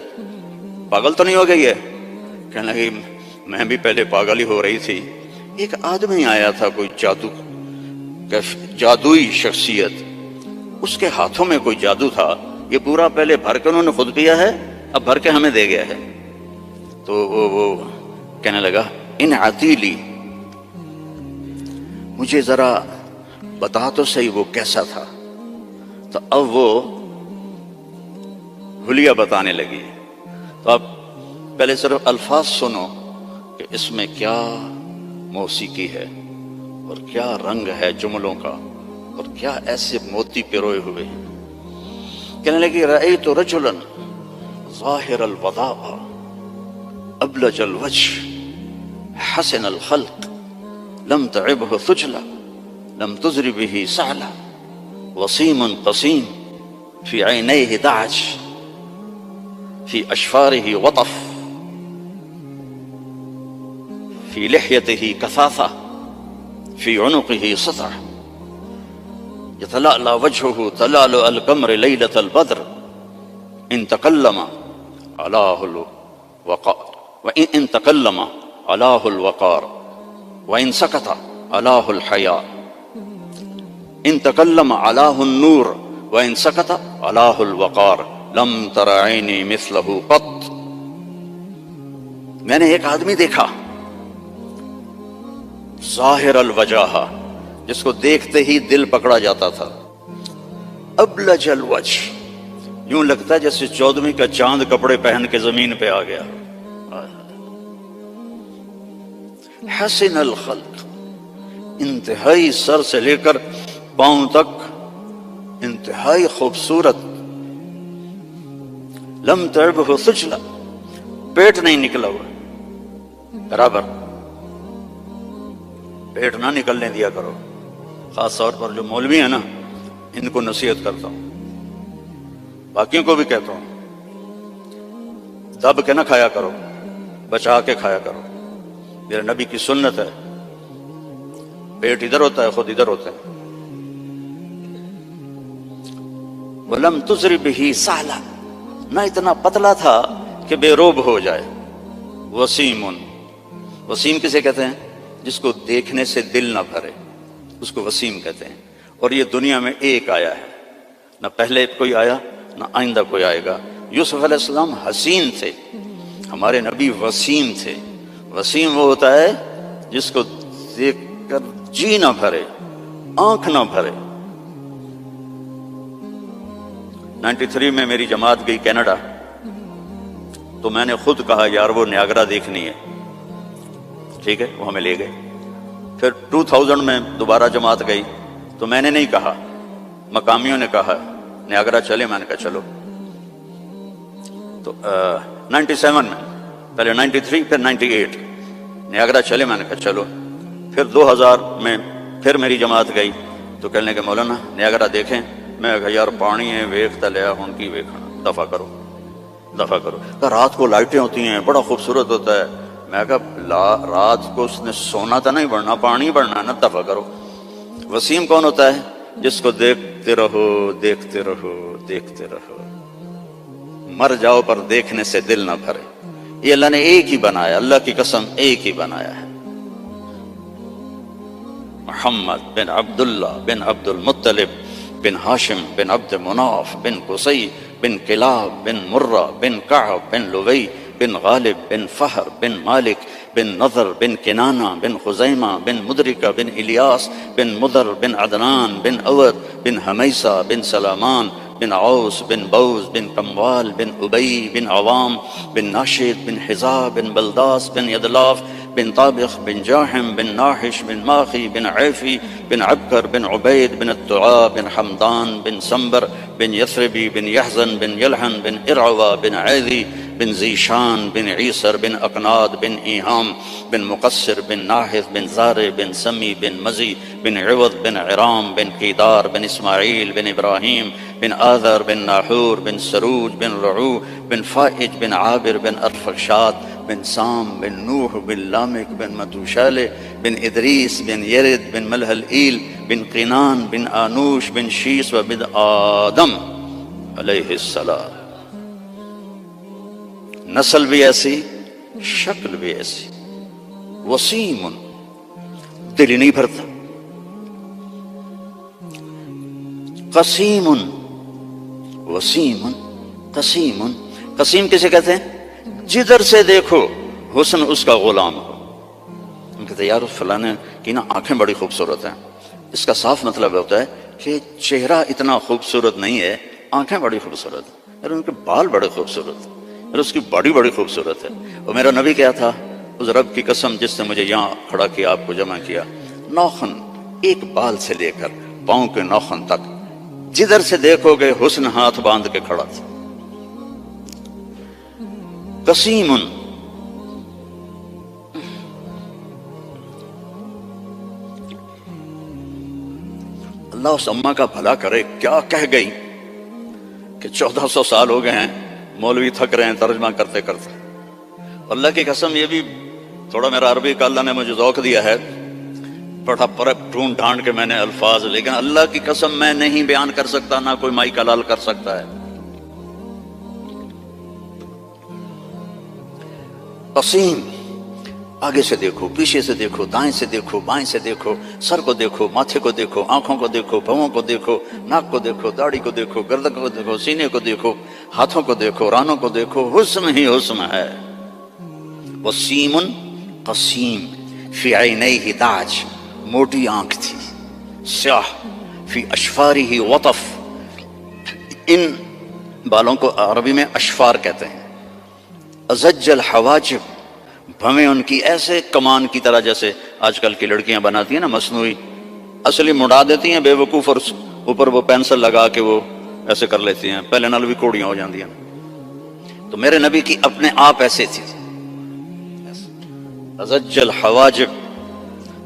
پاگل تو نہیں ہو گئی ہے؟ کہنے لگی میں بھی پہلے پاگل ہی ہو رہی تھی۔ ایک آدمی آیا تھا، کوئی جادوئی شخصیت، اس کے ہاتھوں میں کوئی جادو تھا، یہ پورا پہلے بھر کے انہوں نے خود پیا ہے، اب بھر کے ہمیں دے گیا ہے۔ تو وہ کہنے لگا ان عتیلی، مجھے ذرا بتا تو صحیح وہ کیسا تھا۔ تو اب وہ حلیہ بتانے لگی۔ تو اب پہلے صرف الفاظ سنو کہ اس میں کیا موسیقی ہے اور کیا رنگ ہے جملوں کا اور کیا ایسے موتی پروئے ہوئے۔ کہنے لگی رأیت رجلا ظاہر الوضاء ابلج الوجه حسن الخلق لم تعبه ثجلا لم تزر به سعلا وسيم قسيم في عينيه دعج في أشفاره وطف في لحيته كثاثة في عنقه سطع يتلألأ وجهه تلألؤ القمر ليلة البدر إن تكلم علاه الوقار وإن تكلم علاه الوقار وإن سكت علاه الحياء إن تكلم علاه النور وإن سكت علاه الوقار لم تر عيني مثله قط۔ میں نے ایک آدمی دیکھا ظاہر الوجہ، جس کو دیکھتے ہی دل پکڑا جاتا تھا، ابلج الوجہ، یوں لگتا ہے جیسے 14ویں کا چاند کپڑے پہن کے زمین پہ آ گیا، حسن الخلق، انتہائی سر سے لے کر پاؤں تک انتہائی خوبصورت، لم تعبه ثجلا، پیٹ نہیں نکلا ہوا، برابر پیٹ نہ نکلنے دیا کرو۔ خاص طور پر جو مولوی ہیں نا، ان کو نصیحت کرتا ہوں، باقیوں کو بھی کہتا ہوں، دب کے نہ کھایا کرو، بچا کے کھایا کرو۔ میرے نبی کی سنت ہے، پیٹ ادھر ہوتا ہے، خود ادھر ہوتا ہے۔ وَلَمْ تُزْرِ بِهِ سَعْلًا، نہ اتنا پتلا تھا کہ بے روب ہو جائے۔ وسیم، وسیم کسے کہتے ہیں؟ جس کو دیکھنے سے دل نہ بھرے، اس کو وسیم کہتے ہیں۔ اور یہ دنیا میں ایک آیا ہے، نہ پہلے کوئی آیا نہ آئندہ کوئی آئے گا۔ یوسف علیہ السلام حسین تھے، ہمارے نبی وسیم تھے۔ وسیم وہ ہوتا ہے جس کو دیکھ کر جی نہ بھرے، آنکھ نہ بھرے۔ 93 میں میری جماعت گئی کینیڈا، تو میں نے خود کہا یار وہ نیاگرا دیکھنی ہے، ٹھیک ہے، وہ ہمیں لے گئے۔ پھر 2000 میں دوبارہ جماعت گئی، تو میں نے نہیں کہا، مقامیوں نے کہا نیاگرا چلے، میں نے کہا چلو۔ تو 97 میں، پہلے 93 پھر 98، نیاگرا چلے، میں نے کہا چلو۔ پھر 2000 میں پھر میری جماعت گئی، تو کہنے کہ مولانا نیاگرا دیکھیں۔ میں کہا یار پانی ہے، ویکھتا لیا ہوں کی ویکھنا، دفع کرو دفع کرو۔ رات کو لائٹیں ہوتی ہیں، بڑا خوبصورت ہوتا ہے۔ میں کہا رات کو اس نے سونا تو نہیں بڑھنا، پانی بڑھنا ہے نا، دفع کرو۔ وسیم کون ہوتا ہے؟ جس کو دیکھتے رہو دیکھتے رہو دیکھتے رہو، مر جاؤ پر دیکھنے سے دل نہ بھرے۔ یہ اللہ نے ایک ہی بنایا، اللہ کی قسم ایک ہی بنایا ہے۔ محمد بن عبداللہ بن عبد المطلب بن ہاشم بن عبد مناف بن قصی بن کلاب بن مرہ بن کعب بن لوی بن غالب بن فہر بن مالک بن نضر بن کنانہ بن خزیمہ بن مدرکہ بن الیاس بن مدر بن عدنان بن اود بن حمیسہ بن سلامان بن عوس بن بوز بن کموال بن ابی بن عوام بن ناشد بن حزا بن بلداس بن یدلاف بن طابخ بن جاحم بن ناحش بن ماخی بن عیفی بن عبکر بن عبید بن الدعاء بن حمدان بن سنبر بن یثربی بن یحزن بن یلحن بن ارعوہ بن عیدی بن زیشان بن عیسر بن اقناد بن ایہام بن مقصر بن ناحث بن زارع بن سمی بن مزی بن عوض بن عرام بن قیدار بن اسماعیل بن ابراہیم بن آذر بن ناحور بن سروج بن رعو بن فائج بن عابر بن ارفخشاد بن سام بن نوح بن لامک بن متوشالہ بن ادریس بن یرد بن ملحل ایل بن قینان بن آنوش بن شیس و بن آدم علیہ السلام. نسل بھی ایسی، شکل بھی ایسی. وسیم، دل ہی نہیں بھرتا. قسیم، وسیم قسیم. قسیم کسے کہتے ہیں؟ جدھر سے دیکھو حسن اس کا غلام ہو. ہم کہتے ہیں یار فلانے کی نا آنکھیں بڑی خوبصورت ہیں. اس کا صاف مطلب ہوتا ہے کہ چہرہ اتنا خوبصورت نہیں ہے، آنکھیں بڑی خوبصورت ہیں، اور ان کے بال بڑے خوبصورت ہیں، اور اس کی باڈی بڑی خوبصورت ہے. اور میرا نبی کیا تھا، اس رب کی قسم جس نے مجھے یہاں کھڑا کیا، آپ کو جمع کیا، ناخن ایک بال سے لے کر پاؤں کے ناخن تک جدھر سے دیکھو گے حسن ہاتھ باندھ کے کھڑا تھا. قسیم، اللہ اس اماں کا بھلا کرے، کیا کہہ گئی کہ 1400 سال ہو گئے ہیں مولوی تھک رہے ہیں ترجمہ کرتے کرتے. اللہ کی قسم یہ بھی تھوڑا میرا عربی کا اللہ نے مجھے ذوق دیا ہے، بڑا ڈھونڈ ڈھانڈ کے میں نے الفاظ، لیکن اللہ کی قسم میں نہیں بیان کر سکتا، نہ کوئی مائی کلال کر سکتا ہے. قسیم، آگے سے دیکھو، پیچھے سے دیکھو، دائیں سے دیکھو، بائیں سے دیکھو، سر کو دیکھو، ماتھے کو دیکھو، آنکھوں کو دیکھو، بھووں کو دیکھو، ناک کو دیکھو، داڑھی کو دیکھو، گردن کو دیکھو، سینے کو دیکھو، ہاتھوں کو دیکھو، رانوں کو دیکھو، حسن ہی حسن ہے. وسیم قسیم، فی عینیہ تاج، موٹی آنکھ تھی، سیاہ، فی اشفارہ وطف، ان بالوں کو عربی میں اشفار کہتے ہیں. ازج الحواجب، بھویں ان کی ایسے کمان کی طرح جیسے آج کل کی لڑکیاں بناتی ہیں نا مصنوعی، اصلی مڑا دیتی ہیں بے وقوف، اور اوپر وہ پینسل لگا کے وہ ایسے کر لیتی ہیں، پہلے نال بھی کوڑیاں ہو جاندی ہیں. تو میرے نبی کی اپنے آپ ایسے تھی. ازج الحواجب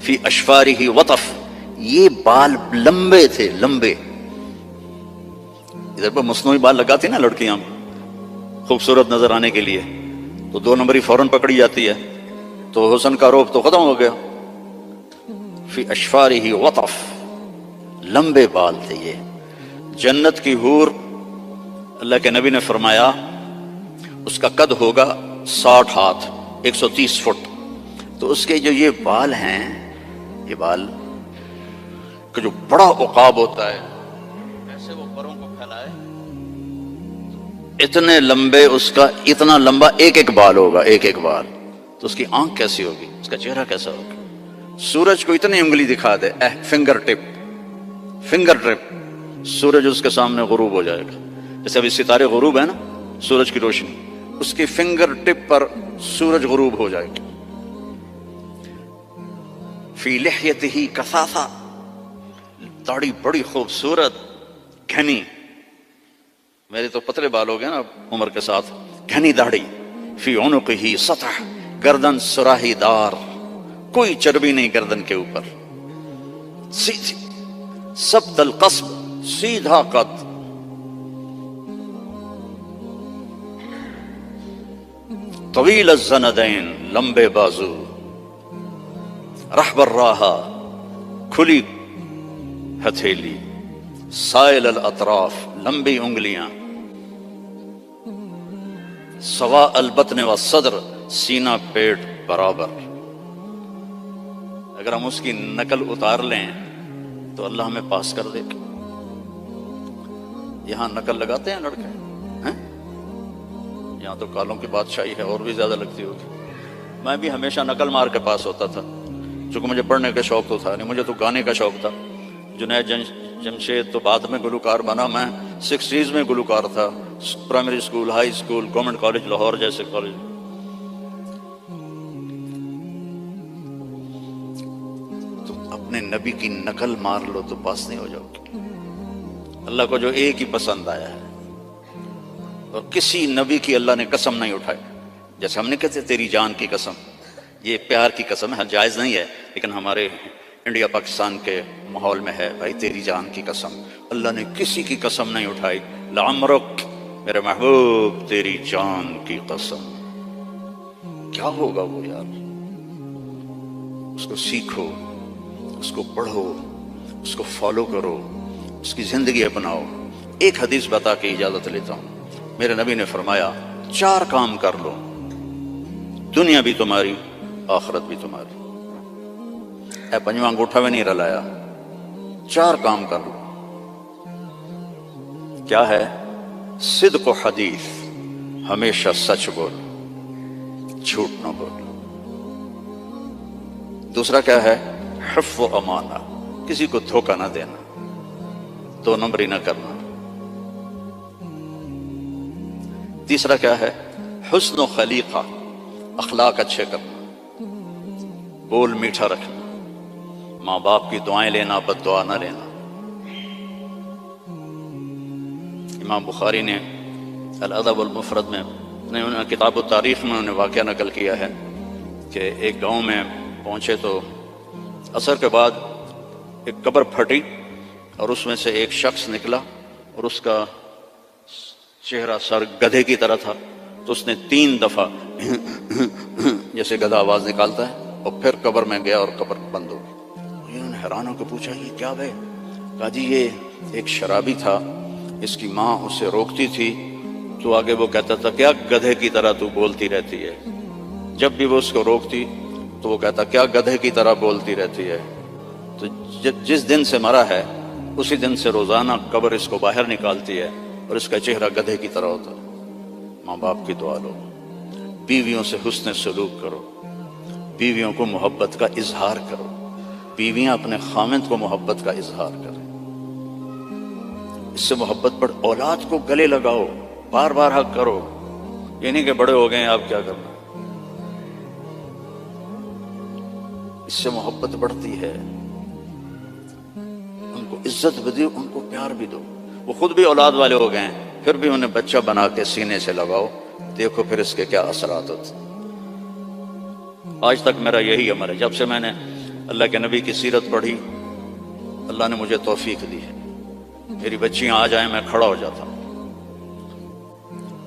فی اشفارہ وطف، یہ بال لمبے تھے، لمبے. ادھر پر مصنوعی بال لگاتی نا لڑکیاں خوبصورت نظر آنے کے لیے، تو 2 نمبری فوراً پکڑی جاتی ہے، تو حسن کا روپ تو ختم ہو گیا. فی اشفارہ وطف، لمبے بال تھے یہ. جنت کی حور، اللہ کے نبی نے فرمایا اس کا قد ہوگا 60 ہاتھ، 130 فٹ. تو اس کے جو یہ بال ہیں، یہ بال کہ جو بڑا عقاب ہوتا ہے، ایسے وہ پروں کو پھیلائے، اتنے لمبے، اس کا اتنا لمبا ایک ایک بال ہوگا، ایک ایک بال. تو اس کی آنکھ کیسی ہوگی، اس کا چہرہ کیسا ہوگا. سورج کو اتنی انگلی دکھا دے، فنگر ٹپ، سورج اس کے سامنے غروب ہو جائے گا. جیسے ابھی ستارے غروب ہے نا، سورج کی روشنی، اس کی فنگر ٹپ پر سورج غروب ہو جائے گا. فی لحیتہ کثافہ، داڑھی بڑی خوبصورت گھنی، میرے تو پتلے بال ہو گئے نا عمر کے ساتھ، گھنی داڑھی. فی عنقہ سطح، گردن سراہی دار، کوئی چربی نہیں گردن کے اوپر، سیدھی، سبط القصب، سیدھا قد. طویل الزندین، لمبے بازو. رحب الراحہ، کھلی ہتھیلی. سائل الاطراف، لمبی انگلیاں. سواء البطن والصدر، سینہ پیٹ برابر. اگر ہم اس کی نقل اتار لیں تو اللہ ہمیں پاس کر دے. یہاں نقل لگاتے ہیں لڑکے ہیں؟ یہاں تو کالوں کی بادشاہی ہے، اور بھی زیادہ لگتی ہوگی. میں بھی ہمیشہ نقل مار کے پاس ہوتا تھا، چونکہ مجھے پڑھنے کا شوق تو تھا نہیں، مجھے تو گانے کا شوق تھا. جنید جمشید تو بعد میں گلوکار بنا، میں 60s میں گلوکار تھا. Primary school, high school, government college Lahore جیسے کالج. تو اپنے نبی کی نقل مار لو تو پاس نہیں ہو جاؤ گے. اللہ کو جو ایک ہی پسند آیا ہے، اور کسی نبی کی اللہ نے قسم نہیں اٹھائی. جیسے ہم نے کہتے تیری جان کی قسم، یہ پیار کی قسم ہے، جائز نہیں ہے، لیکن ہمارے انڈیا پاکستان کے ماحول میں ہے بھائی تیری جان کی قسم. اللہ نے کسی کی قسم نہیں اٹھائی. لعمرک، میرے محبوب تیری جان کی قسم. کیا ہوگا وہ یار؟ اس کو سیکھو، اس کو پڑھو، اس کو فالو کرو، اس کی زندگی اپناؤ۔ ایک حدیث بتا کے اجازت لیتا ہوں۔ میرے نبی نے فرمایا 4 کام کر لو، دنیا بھی تمہاری، آخرت بھی تمہاری۔ اے پنجواں انگوٹھا میں نہیں رلایا، 4 کام کر لو۔ کیا ہے؟ صدق و حدیث، ہمیشہ سچ بول، جھوٹ نہ بول۔ دوسرا کیا ہے؟ حفظ و امانہ، کسی کو دھوکہ نہ دینا، 2 نمبری نہ کرنا۔ تیسرا کیا ہے؟ حسن و خلیقہ، اخلاق اچھے کرنا، بول میٹھا رکھنا، ماں باپ کی دعائیں لینا، بد دعا نہ لینا۔ امام بخاری نے الادب المفرد میں کتاب التاریخ میں انہوں نے واقعہ نقل کیا ہے کہ ایک گاؤں میں پہنچے تو عصر کے بعد ایک قبر پھٹی اور اس میں سے ایک شخص نکلا اور اس کا چہرہ سر گدھے کی طرح تھا، تو اس نے 3 دفعہ جیسے گدھا آواز نکالتا ہے اور پھر قبر میں گیا اور قبر بند ہو گئی۔ انہوں نے حیران ہو کے پوچھا یہ کیا ہے؟ کہا جی یہ ایک شرابی تھا، اس کی ماں اسے روکتی تھی تو آگے وہ کہتا تھا کیا گدھے کی طرح تو بولتی رہتی ہے، جب بھی وہ اس کو روکتی تو وہ کہتا کیا گدھے کی طرح بولتی رہتی ہے۔ تو جس دن سے مرا ہے اسی دن سے روزانہ قبر اس کو باہر نکالتی ہے اور اس کا چہرہ گدھے کی طرح ہوتا ہے۔ ماں باپ کی دعا لو، بیویوں سے حسن سلوک کرو، بیویوں کو محبت کا اظہار کرو، بیویاں اپنے خامند کو محبت کا اظہار کریں، اس سے محبت بڑھ۔ اولاد کو گلے لگاؤ، بار بار حق کرو، یہ نہیں کہ بڑے ہو گئے ہیں آپ کیا کرنا، اس سے محبت بڑھتی ہے۔ ان کو عزت بھی دو، ان کو پیار بھی دو۔ وہ خود بھی اولاد والے ہو گئے ہیں پھر بھی انہیں بچہ بنا کے سینے سے لگاؤ، دیکھو پھر اس کے کیا اثرات ہوتے۔ آج تک میرا یہی عمل ہے، جب سے میں نے اللہ کے نبی کی سیرت پڑھی اللہ نے مجھے توفیق دی ہے، میری بچیاں آ جائیں میں کھڑا ہو جاتا ہوں۔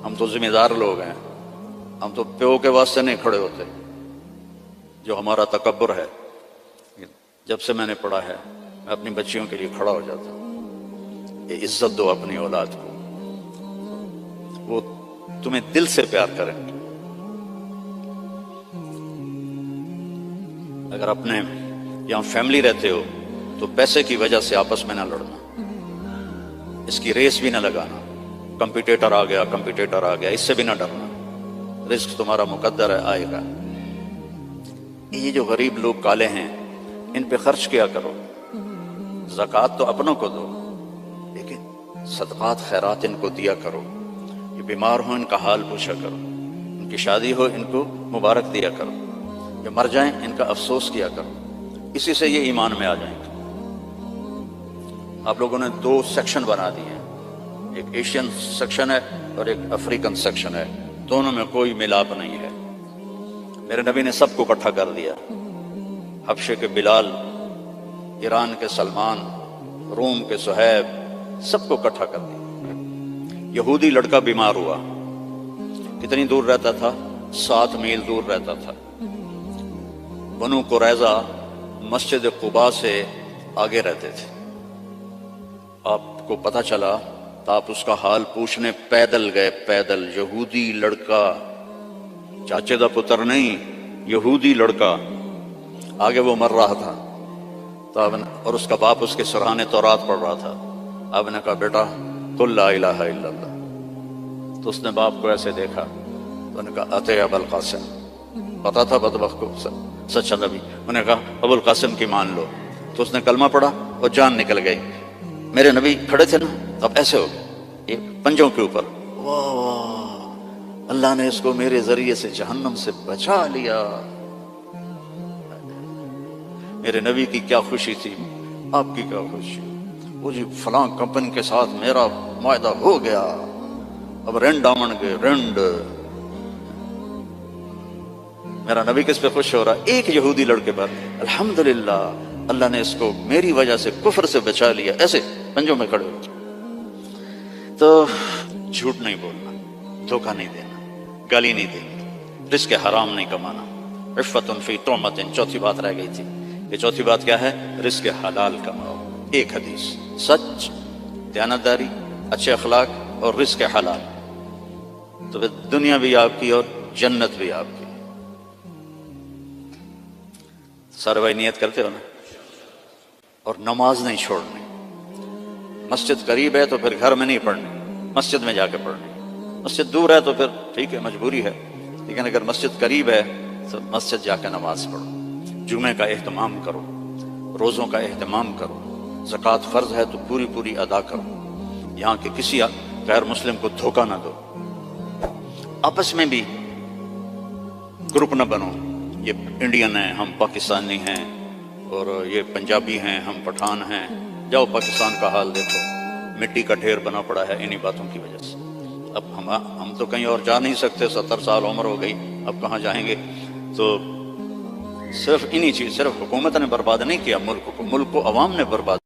ہم تو ذمہ دار لوگ ہیں، ہم تو پیو کے واسطے نہیں کھڑے ہوتے، جو ہمارا تکبر ہے۔ جب سے میں نے پڑھا ہے میں اپنی بچیوں کے لیے کھڑا ہو جاتا ہوں۔ یہ عزت دو اپنی اولاد کو، وہ تمہیں دل سے پیار کریں گے۔ اگر اپنے یہاں فیملی رہتے ہو تو پیسے کی وجہ سے آپس میں نہ لڑنا، اس کی ریس بھی نہ لگانا، کمپیٹیٹر آ گیا اس سے بھی نہ ڈرنا، رزق تمہارا مقدر ہے، آئے گا۔ یہ جو غریب لوگ کالے ہیں ان پہ خرچ کیا کرو، زکوٰۃ تو اپنوں کو دو لیکن صدقات خیرات ان کو دیا کرو۔ یہ بیمار ہو ان کا حال پوچھا کرو، ان کی شادی ہو ان کو مبارک دیا کرو، یہ مر جائیں ان کا افسوس کیا کرو، اسی سے یہ ایمان میں آ جائیں گے۔ آپ لوگوں نے 2 سیکشن بنا دیے ہیں، ایک ایشین سیکشن ہے اور ایک افریقن سیکشن ہے، دونوں میں کوئی ملاپ نہیں ہے۔ میرے نبی نے سب کو اکٹھا کر دیا، حبشے کے بلال، ایران کے سلمان، روم کے صہیب، سب کو اکٹھا کر دیا۔ یہودی لڑکا بیمار ہوا، کتنی دور رہتا تھا؟ 7 میل دور رہتا تھا۔ بنو قریظہ مسجد قباء سے آگے رہتے تھے۔ آپ کو پتہ چلا تو آپ اس کا حال پوچھنے پیدل گئے، پیدل، یہودی لڑکا، چاچے دا پتر نہیں، یہودی لڑکا، آگے وہ مر رہا تھا تو اور اس کا باپ اس کے سرحانے تورات پڑھ رہا تھا۔ آپ نے کہا بیٹا قل لا الہ الا اللہ، تو اس نے باپ کو ایسے دیکھا تو نے کہا اتے ابو القاسم، پتا تھا بدبخت کو سچا نبی، انہوں نے کہا ابو القاسم کی مان لو، تو اس نے کلمہ پڑھا اور جان نکل گئی۔ میرے نبی کھڑے تھے نا، اب ایسے ہو گئے یہ پنجوں کے اوپر، واہ واہ اللہ نے اس کو میرے ذریعے سے جہنم سے بچا لیا۔ میرے نبی کی کیا خوشی تھی، آپ کی کیا خوشی۔ وہ جی فلاں کمپنی کے ساتھ میرا معاہدہ ہو گیا، اب رینڈ آمن گے رینڈ۔ میرا نبی کس پہ خوش ہو رہا؟ ایک یہودی لڑکے پر، الحمدللہ اللہ نے اس کو میری وجہ سے کفر سے بچا لیا، ایسے پنجوں میں کھڑے ہو۔ تو جھوٹ نہیں بولنا، دھوکہ نہیں دینا، گالی نہیں دینی، رزق حرام نہیں کمانا. عفت فی طعمت، چوتھی بات رہ گئی تھی. یہ چوتھی بات کیا ہے؟ رزق حلال کماؤ. ایک حدیث، سچ، دیانتداری، اچھے اخلاق اور رزق حلال، تو پھر دنیا بھی آپ کی اور جنت بھی آپ کی. سارے بھائی نیت کرتے ہو نا؟ اور نماز نہیں چھوڑنی. مسجد قریب ہے تو پھر گھر میں نہیں پڑھنی، مسجد میں جا کے پڑھنی. مسجد دور ہے تو پھر ٹھیک ہے، مجبوری ہے، لیکن اگر مسجد قریب ہے تو مسجد جا کے نماز پڑھو. جمعے کا اہتمام کرو، روزوں کا اہتمام کرو، زکوٰۃ فرض ہے تو پوری پوری ادا کرو. یہاں کے کسی غیر مسلم کو دھوکہ نہ دو. آپس میں بھی گروپ نہ بنو، یہ انڈین ہیں ہم پاکستانی ہیں، اور یہ پنجابی ہیں ہم پٹھان ہیں. جاؤ پاکستان کا حال دیکھو، مٹی کا ڈھیر بنا پڑا ہے انہی باتوں کی وجہ سے. اب ہم تو کہیں اور جا نہیں سکتے، 70 سال عمر ہو گئی، اب کہاں جائیں گے؟ تو صرف انہی چیز، صرف حکومت نے برباد نہیں کیا ملک کو، ملک کو عوام نے برباد